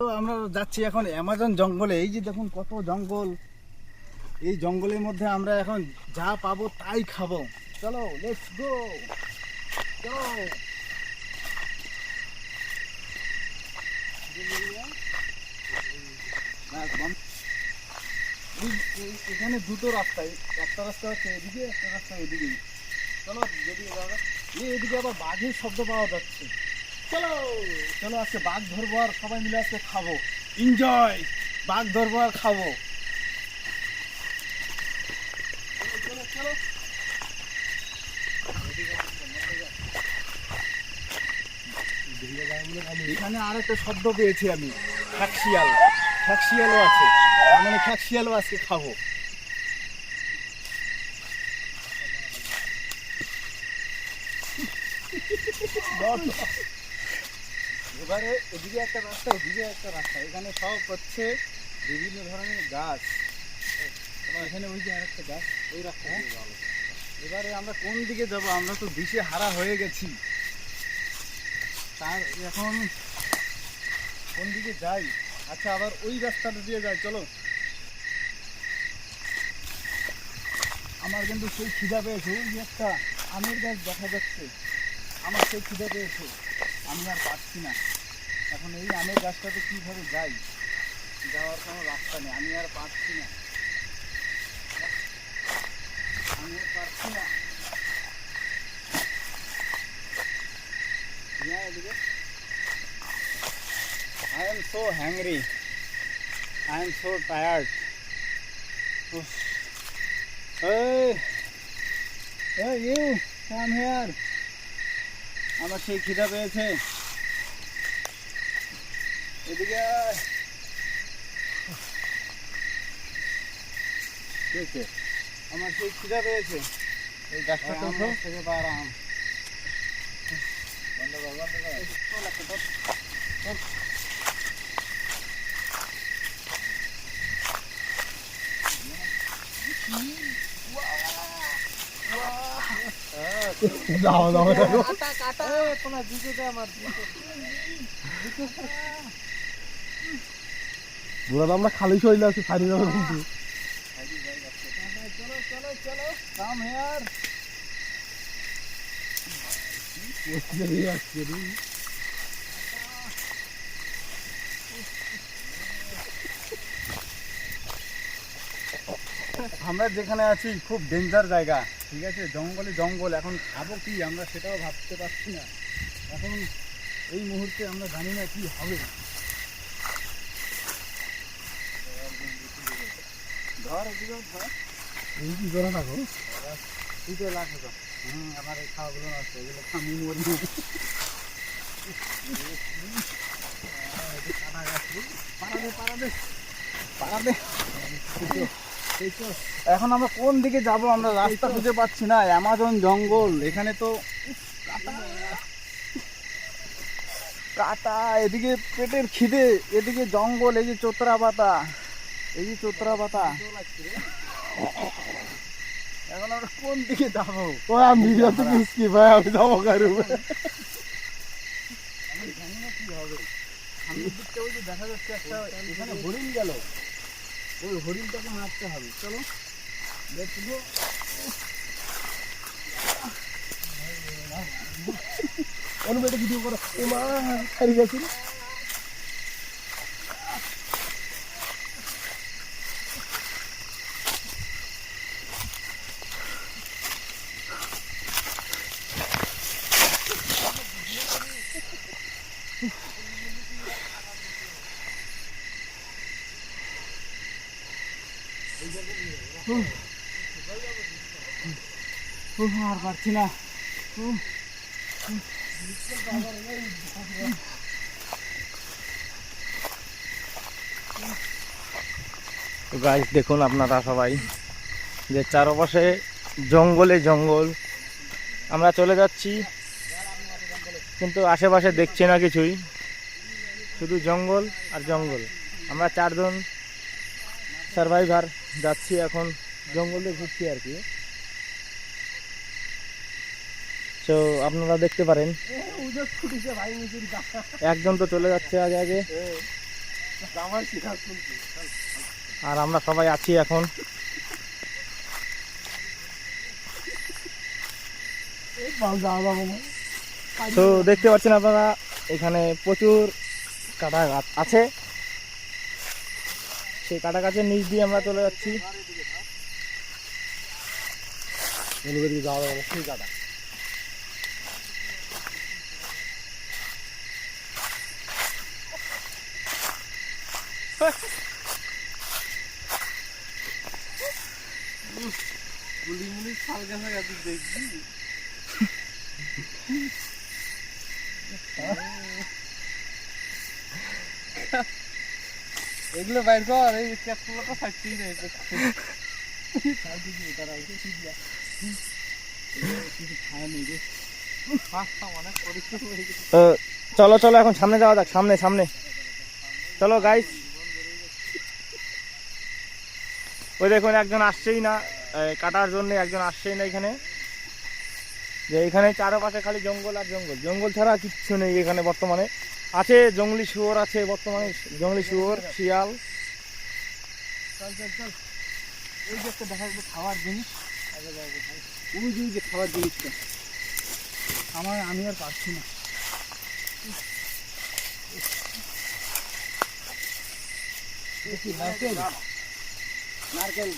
তো আমরা যাচ্ছি এখন অ্যামাজন জঙ্গলে। এই যে দেখুন কত জঙ্গল, এই জঙ্গলের মধ্যে আমরা এখন যা পাবো তাই খাবো। চলো লেটস গো, চলো। এখানে দুটো রাস্তায়, একটা রাস্তা হচ্ছে এদিকে, একটা রাস্তা এদিকে। চলো যেদিকে যাওয়া যায়। এদিকে আবার বাঘের শব্দ পাওয়া যাচ্ছে। চলো চলো, আজকে বাঘ ধরবো আর সবাই মিলে আজকে খাবো। এনজয়, বাঘ ধরবো আর খাবো। চলো চলো। এখানে আরেকটা শব্দ পেয়েছি আমি, খ্যাকশিয়াল। খ্যাকশিয়ালও আছে, মানে খ্যাকশিয়ালও আজকে খাবো। এবারে এদিকে একটা রাস্তা, ওদিকে একটা রাস্তা, এখানে সব হচ্ছে বিভিন্ন ধরনের গাছ। এখানে ওই যে আরেকটা গাছ, ওই রাস্তা। এবারে আমরা কোন দিকে যাব? আমরা তো দিশে হারা হয়ে গেছি। তার এখন কোন দিকে যাই? আচ্ছা, আবার ওই রাস্তাটা দিয়ে যাই, চলো। আমার কিন্তু সেই খিদা পেয়েছে, ওই যে একটা আমের গাছ দেখা যাচ্ছে, আমার সেই খিদা পেয়েছে, আমি আর পাচ্ছি না। এখন এই আমের গাছটাতে কীভাবে যাই? যাওয়ার কোনো রাস্তা নেই, আমি আর পাচ্ছি না, আমি আর পাচ্ছি না। এদিকে I am so hungry. I am so tired. Hey, hey you, come here. আমার সেই খিদা পেয়েছে, এদিকে আমার সেই খিদা পেয়েছে। এই গাছটা তো থেকে পারাম বন্ধ কর, বন্ধ কর। আমরা খালি শরীরে আছি, ফারি যাবো কিন্তু। চলো চলো চলো, কাম হেয়ার। আমরা যেখানে আছি খুব ডেঞ্জার জায়গা, ঠিক আছে, জঙ্গলে জঙ্গল। এখন খাবো কি আমরা সেটাও ভাবতে পারছি না। এখন এই মুহূর্তে আমরা জানি না কি হবে। ধর এদিকে ধর, এই কি করে থাকো? দুটো লাখ টাকা। আমার এই খাওয়াগুলো নষ্ট, এগুলো খামি মরি। এখন আমরা কোন দিকে যাব? আমরা রাস্তা খুঁজে পাচ্ছি না, অ্যামাজন জঙ্গল। এখানে তো কাটা, এদিকে পেটের খিদে, এদিকে জঙ্গল, এই যে চোতরা পাতা, এই যে চোতরা পাতা। এখন আমরা কোন দিকে যাবো? আমি ভাই, আমি যাবো কারু। আমি জানি না কি হবে। সামনের দিকটা ওই যে দেখা যাচ্ছে একটা, এখানে হরিণ গেল, ওই হরিণটাকে মারতে হবে। চলো দেখবো। অনুমেটা ভিডিও করো, ও মা খারি গেছিল। আর পারছি না। তো গাইস দেখুন আপনারা সবাই, যে চারপাশে জঙ্গলে জঙ্গল। আমরা চলে যাচ্ছি কিন্তু আশেপাশে দেখছি না কিছুই, শুধু জঙ্গল আর জঙ্গল। আমরা চারজন সার্ভাইভার যাচ্ছি এখন জঙ্গলে ঘুরছি আর কি। তো আপনারা দেখতে পারেন একজন তো চলে যাচ্ছে আগে আগে। জামাই শিকার করছি। আর আমরা সবাই আছি এখন। এই বাল যাওয়া যাবে না। তো দেখতে পাচ্ছেন আপনারা এখানে প্রচুর কাটা গাছ আছে, সেই কাটা গাছের নিচ দিয়ে আমরা চলে যাচ্ছি। অনুভূতি যাওয়া যাবে না, সেই কাটা। গুলি মুলি শাল গাছা গাছ দেখবি। এগুলো বাইর কর, এই ক্যাপগুলো তো থাকতেই নেই। কিছু খায় নেই রে, অনেক পরিশ্রম হয়ে গেছে। তো চলো চলো এখন সামনে যাওয়া যাক, সামনে সামনে চলো গাইস। ওই দেখুন একজন আসছেই না, কাটার জন্য একজন আসছেই না এখানে। যে এখানে চারপাশে খালি জঙ্গল আর জঙ্গল, জঙ্গল ছাড়া কিচ্ছু নেই এখানে বর্তমানে। আছে জঙ্গলি শুয়োর আছে বর্তমানে, জঙ্গলি শুয়োর, শিয়াল। চল চল চল, ওই যে একটা দেখা যাবে খাওয়ার জিনিস, ওই যে খাওয়ার জিনিসটা আমি আর পারছি না। নারকেল নারকেল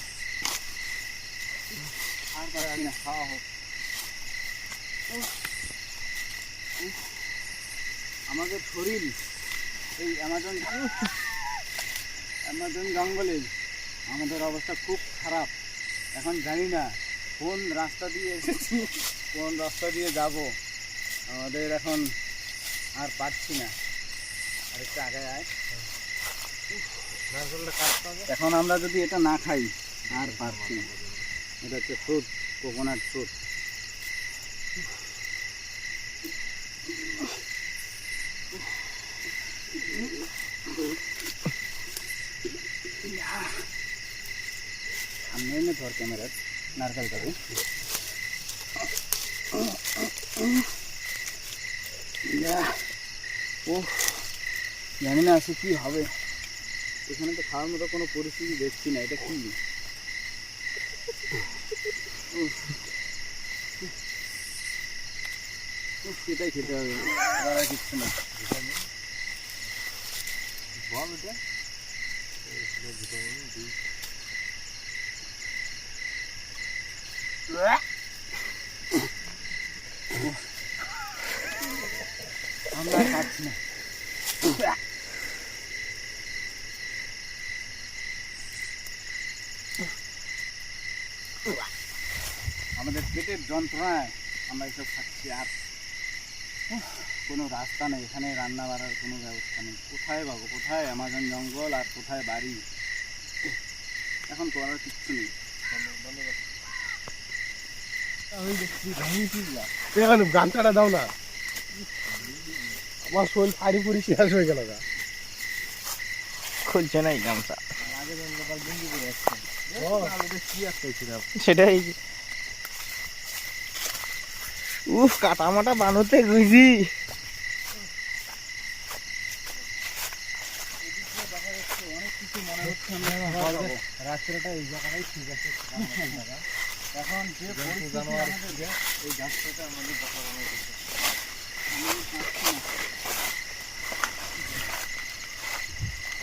আর পারছি না, খাওয়া হোক। আমাদের শরীর এই অ্যামাজন জঙ্গলে আমাদের অবস্থা খুব খারাপ। এখন জানি না কোন রাস্তা দিয়ে যাব। আমাদের এখন আর পারছি না, আরেকটা আগে আয়। এখন আমরা যদি এটা না খাই আর পারছি না। এটা হচ্ছে ফ্রুট, কোকোনাট ফ্রুট। সামনে এনে ধর ক্যামেরার নারকেলটাকে। ও জানি না আছে কি হবে, এখানে তো খাওয়ার মতো কোনো পরিস্থিতি দেখছি না। এটা কি? সেটাই খেতে হবে, আর কিচ্ছু না। বল এটা আমরা খাচ্ছি না। আমাদের পেটের যন্ত্রণায় আমরা এসব খাচ্ছি, আর কোনো রাস্তা নেই। এখানে রান্না বাড়ার কোনো ব্যবস্থা নেই। কোথায় পাবো, কোথায় অ্যামাজন জঙ্গল আর কোথায় বাড়ি? এখন করার কিচ্ছু নেই। গানটা দাও না, আমার শরীর ফাড়ি ফুড়ি শেষ হয়ে গেল। খুলছে না এই গামছা, সেটাই। উফ, কাটা মাটা বানোতে গুইজি। অনেক কিছু মনে হচ্ছে রাস্তাটা এই জায়গাটাই ঠিক আছে। এখন যে পরিস্থিতি এই গাছটাতে আমাদের কথা মনে করছে।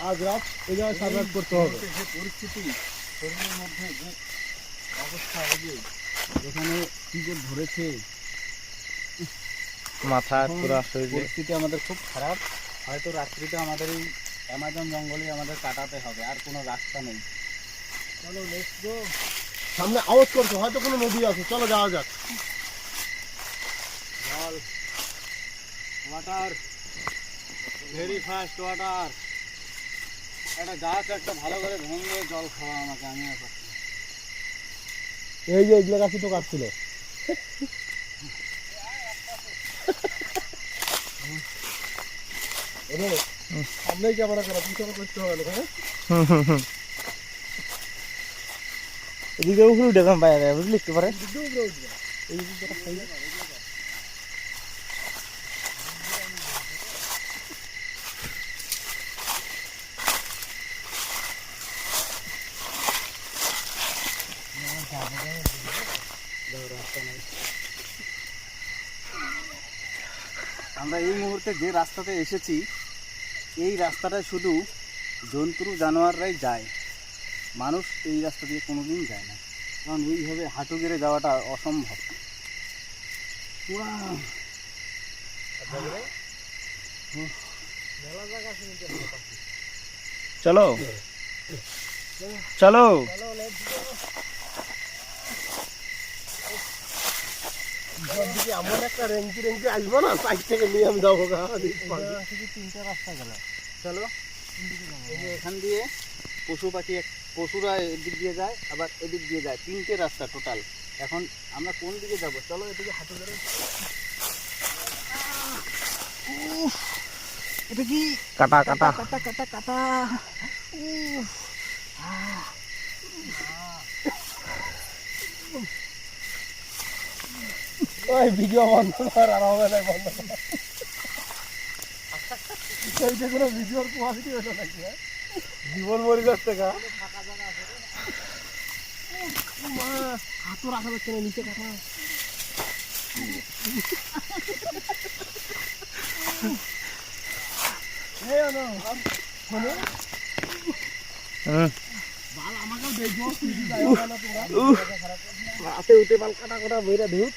আজ রাত এই জায়গায় সার্ভাইভ করতে হবে। যে পরিস্থিতি শরীরের মধ্যে, যে অবস্থা, এখানে কি যে ধরেছে, মাথা পুরা শরীরে পরিস্থিতি আমাদের খুব খারাপ। হয়তো রাত্রিটা আমাদের এই অ্যামাজন জঙ্গলে আমাদের কাটাতে হবে, আর কোনো রাস্তা নেই। চলো লেটস গো। সামনে আওয়াজ করছো, হয়তো কোনো নদী আছে, চলো যাওয়া যাক। জল, ওয়াটার, ভেরি ফাস্ট ওয়াটার। একটা গাছ একটা ভালো করে ভেঙে জল খাওয়া আমাকে, আমি আর পাচ্ছি না। এই যে এগুলো গাছই তো কাটছিল। সামনেই ক্যামেরা করা, পিছনে করতে হবে না। এদিকে উপরে উঠে যাম বাইরে, বুঝলি একটু পরে। আমরা এই মুহূর্তে যে রাস্তাতে এসেছি এই রাস্তাটা শুধু জন্তু জানোয়াররাই যায়, মানুষ এই রাস্তা দিয়ে কোনোদিন যায় না, কারণ এইভাবে হাঁটু গেড়ে যাওয়াটা অসম্ভব। চলো চলো এমন একটা রেঞ্জি আসবো না, সাইড থেকে নিয়ে আমি যাবো। শুধু 3টে রাস্তা গেল। চলো, এই যে এখান দিয়ে পশু পাখি পশুরা এদিক দিয়ে যায়, আবার এদিক দিয়ে যায়, 3টে রাস্তা টোটাল। এখন আমরা কোন দিকে যাব? চলো এদিকে হাঁটু ধরে। এটা কি কাটা কাটা কাটা কাটা কাটা। ওই ভিডিও বন্ধ কর, আর হবে না বন্ধ কর। এইটা কোনো ভিডিওর কোয়ালিটি হলো নাকি? জীবন মরে যাচ্ছে গা। হাতও রাখা যাচ্ছে না, নিচে কাটা। আমাকেও দেখবো হাতে উঠে বাল কাটা কাটা বইরা ধুত।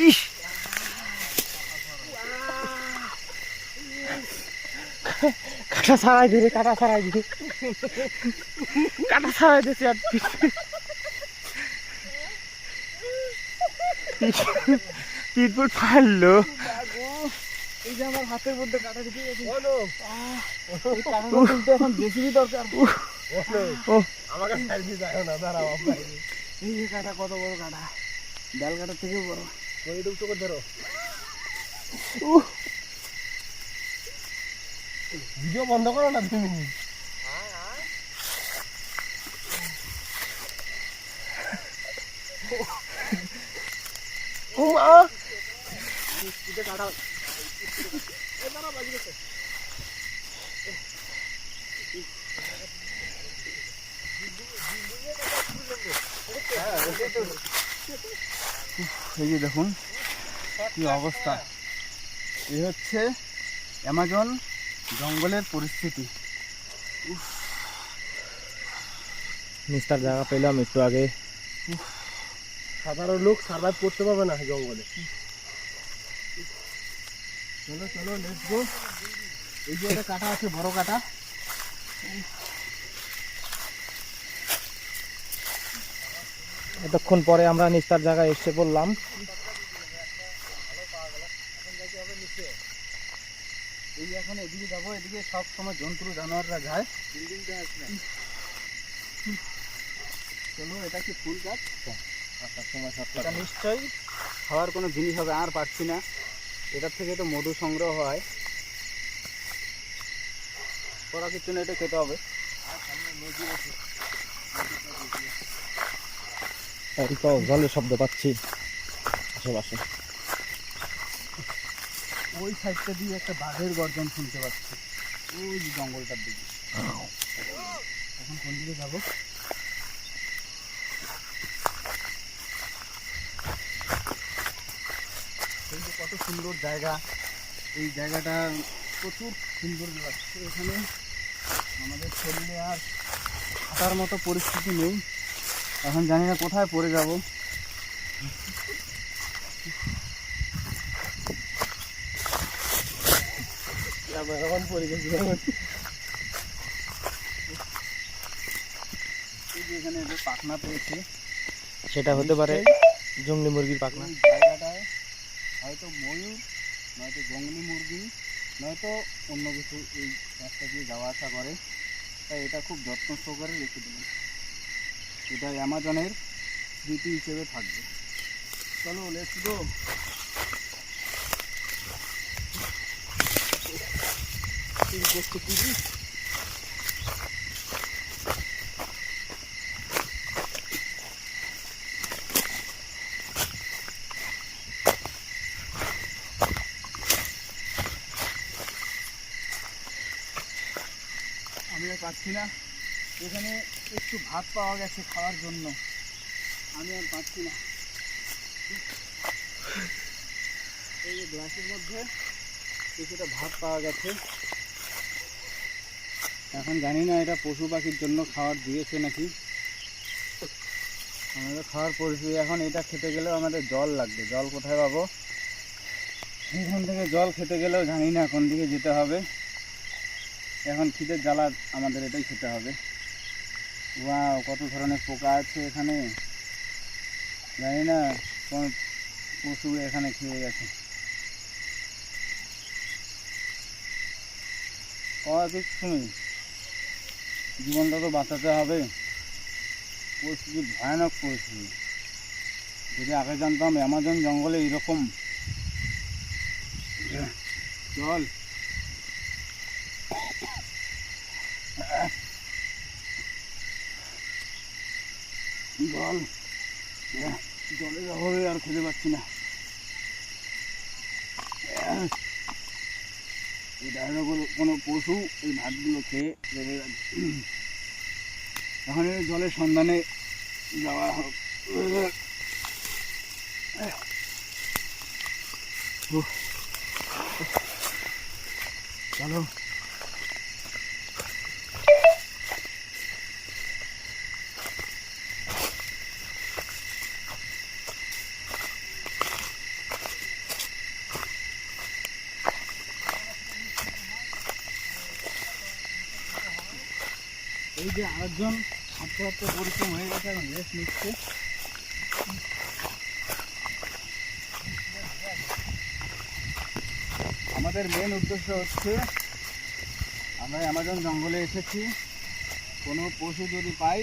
ইস কাটা ছাড়াই দিলে, কাটা ছাড়াই দিলে, কাটা ছাড়াই দিয়েছে। আর পিটপুট ফাড়লো। এই যে আমার হাতের মধ্যে কাটা ঢুকে গেছে। এখন জেসিবি দরকার। আমাকে সাইড দিয়ে যাও না, দাঁড়াও। এই যে কাটা, কত বড় কাটা, ডাল কাটার থেকেও বড়। ওই ডুব চোখে ধরো। ভিডিও বন্ধ করো না তুমি। কাটা এই যে দেখুন কি অবস্থা। এই হচ্ছে অ্যামাজন জঙ্গলের পরিস্থিতি। নিস্তার জায়গা পেলাম একটু আগে। সাধারণ লোক সার্ভাইভ করতে পারবে না জঙ্গলে। চলো চলো, লেটস গো। এই যে একটা কাটা আছে, বড় কাটা। এতক্ষণ পরে আমরা নিস্তার জায়গায় এসে পড়লাম। এই এখন এদিকে যাবো, এদিকে সব সময় জন্তু জানোয়াররা যায়। চলো, এটা কি ফুল গাছ? এটা নিশ্চয়ই খাওয়ার কোনো জিনিস হবে, আর পারছি না। এটার থেকে তো মধু সংগ্রহ হয়, করা কিছু না, এটা খেতে হবে। জলের শব্দ পাচ্ছি আশেপাশে। ওই সাইডটা দিয়ে একটা বাঘের গর্জন শুনতে পাচ্ছি, ওই জঙ্গলটার দিকে। এখন কোন দিকে যাবো? এই যে কত সুন্দর জায়গা, এই জায়গাটা প্রচুর সুন্দর লাগছে। এখানে আমাদের শরীরে আর হাঁটার মতো পরিস্থিতি নেই। এখন জানি না কোথায় পড়ে যাব। এখন পড়ে গেছি। এখানে যে পাখনা পেয়েছি, সেটা হতে পারে জংলি মুরগির পাখনা। এই জায়গাটায় হয়তো ময়ূর, নয়তো জংলি মুরগি, নয়তো অন্য কিছু এই রাস্তা দিয়ে যাওয়া আসা করে। তাই এটা খুব যত্ন সহকারে রেখে দেবেন। এটা অ্যামাজনের স্মৃতি হিসেবে থাকবে। চলো, লেটস গো। আমি আর পাচ্ছি না। এখানে একটু ভাত পাওয়া গেছে খাওয়ার জন্য, আমি আর পাচ্ছি না। এই যে গ্লাসের মধ্যে কিছুটা ভাত পাওয়া গেছে। এখন জানি না এটা পশু পাখির জন্য খাবার দিয়েছে নাকি। আমাদের খাওয়ার পরিস্থিতি এখন এটা খেতে গেলেও আমাদের জল লাগবে। জল কোথায় পাবো? এখান থেকে জল খেতে গেলেও জানি না কোন দিকে যেতে হবে। এখন খিদের জ্বালা আমাদের এটাই খেতে হবে। ওয়াও, কত ধরনের পোকা আছে এখানে, জানি না কোন পশু এখানে খেয়ে গেছে। তুমি জীবনটা তো বাঁচাতে হবে। পরিস্থিতি ভয়ানক পরিস্থিতি। যদি আগে জানতাম অ্যামাজন জঙ্গলে এরকম জল, জলের অভাবে আর খেতে পাচ্ছি না। এটা হলো কোনো পশু এই ভাতগুলো খেয়ে রেখে যাচ্ছে। এখন এই জলের সন্ধানে যাওয়া হোক। চলো, এই যে আরেকজন হাঁটতে হাঁটতে পরিশ্রম হয়ে গেছে, এখন রেস্ট নিচ্ছে। আমাদের মেন উদ্দেশ্য হচ্ছে আমরা অ্যামাজন জঙ্গলে এসেছি, কোনো পশু যদি পাই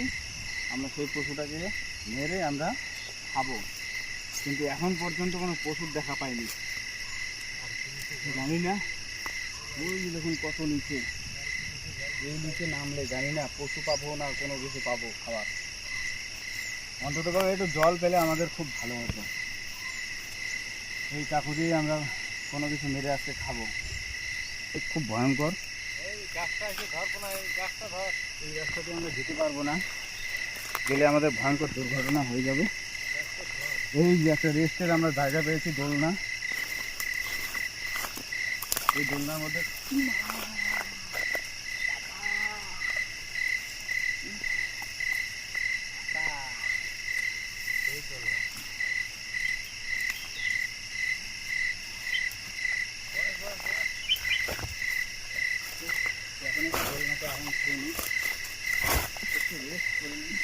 আমরা সেই পশুটাকে মেরে আমরা খাবো। কিন্তু এখন পর্যন্ত কোনো পশুর দেখা পাইনি। জানি না ওই দেখুন কত নিচে, এই নিচে নামলে জানি না পশু পাবো না কোনো কিছু পাবো খাবার। অন্তত একটু জল পেলে আমাদের খুব ভালো হতো। এই চাকু দিয়ে আমরা কোনো কিছু মেরে আসতে খাবো। খুব ভয়ঙ্কর। এই গাছটা এসে ধরবো না, এই গাছটা ধর। এই রাস্তাতে আমরা যেতে পারবো না, গেলে আমাদের ভয়ঙ্কর দুর্ঘটনা হয়ে যাবে। এই যে একটা রেস্টের আমরা জায়গা পেয়েছি, দোলনা। এই দোলনার মধ্যে দোলনাতে এখন খেয়ে নিই, একটু রেস্ট করে নিই।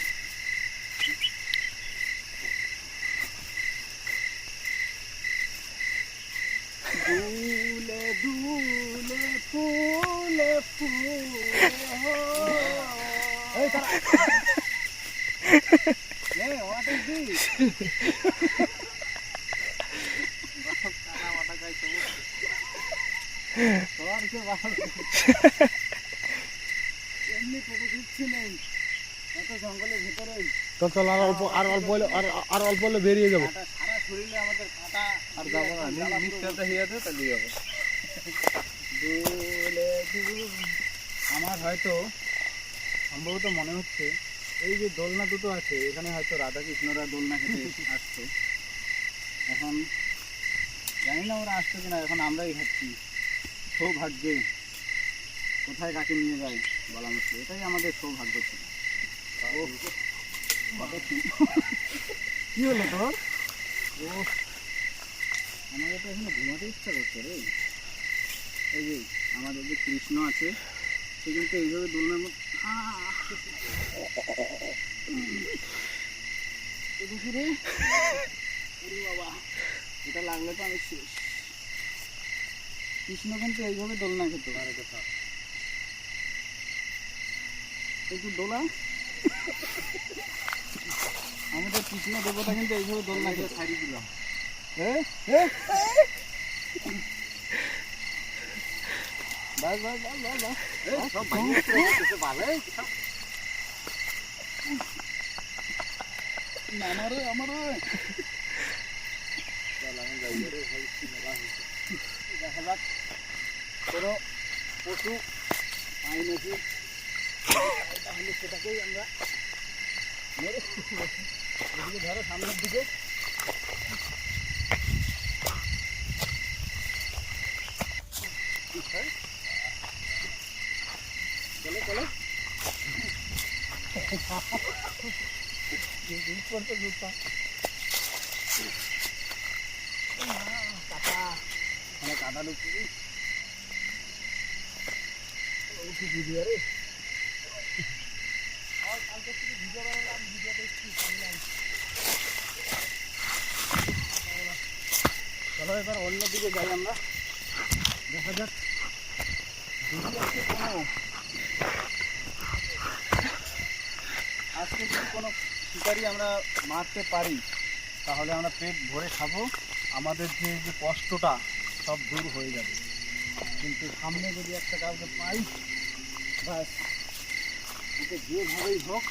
দুলে দুলে ফুলে ফুলে এমনি ফটো দিচ্ছি নেই, এত জঙ্গলের ভিতরে। তো চল, আর অল্প হলে বেরিয়ে যাবো। সারা শরীরে আমাদের কাটা আর যাবো না, নিশ্চয়তা হিয়াতে তাহলে যাবো। আমার হয়তো সম্ভবত মনে হচ্ছে এই যে দোলনা দুটো আছে এখানে হয়তো রাধাকৃষ্ণরা দোলনা খেতে আসতো। এখন জানি না ওরা আসতো কিনা, এখন আমরাই খাচ্ছি। সৌভাগ্যে কোথায় কাকে নিয়ে যায় বলা মুশকিল, এটাই আমাদের সৌভাগ্য ছিল। কি হলো তোর? ও আমাদের তো এখানে ঘুমাতে ইচ্ছা করছে রে। এই যে আমাদের যে কৃষ্ণ আছে সে কিন্তু এইভাবে দোলনার মধ্যে বাবা, এটা লাগলে তো আমি শেষ। কৃষ্ণ কিন্তু এইভাবে দোলনা খেত। একটু দোলা, আমাদের কৃষ্ণ দেবতা কিন্তু এইভাবে দোলনা খেতে ছাড়িয়ে দিলাম। দেখা যাক কোনো পশু পাই নাকি, তাহলে সেটাকেই আমরা মেরে ধরো সামনের দিকে। কাদা ঢুকছে চলো এবার অন্যদিকে যাই আমরা, দেখা যাক যদি আজকে যদি কোনো শিকারি আমরা মারতে পারি তাহলে আমরা পেট ভরে খাবো, আমাদের যে যে কষ্টটা সব দূর হয়ে যাবে। কিন্তু সামনে যদি একটা কাউকে পাই, ব্যাস ওকে যেভাবেই হোক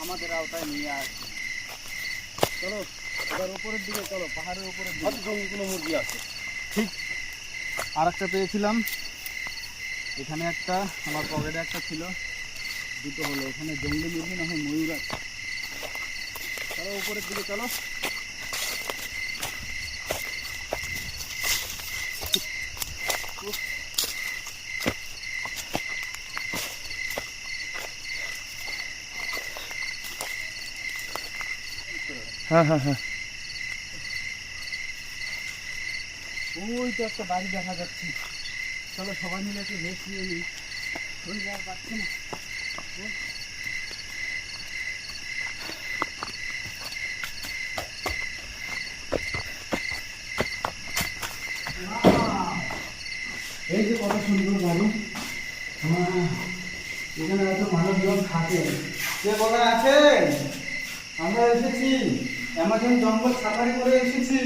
আমাদের আওতায় নিয়ে আসবে। চলো এবার উপরের দিকে চলো, পাহাড়ের উপরে কোনো মুরগি আছে। ঠিক আর একটা পেয়েছিলাম এখানে, একটা আমার পকেটে একটা ছিল, দুটো হলো। এখানে জঙ্গলি মুরগি না হয় ময়ূর আছে। চলো উপরের দিকে চলো। হ্যাঁ হ্যাঁ হ্যাঁ, ওই তো একটা বাড়ি দেখা যাচ্ছে। চলো সবাই মিলে একটু রেস্ট নিয়ে নিই, শরীর আর পাচ্ছি না। এই যে কত সুন্দর বাড়ি, এখানে এত মানুষজন থাকে। কে কোথায় আছেন? আমরা এসেছি, অ্যামাজন জঙ্গল সাফারি করে এসেছি।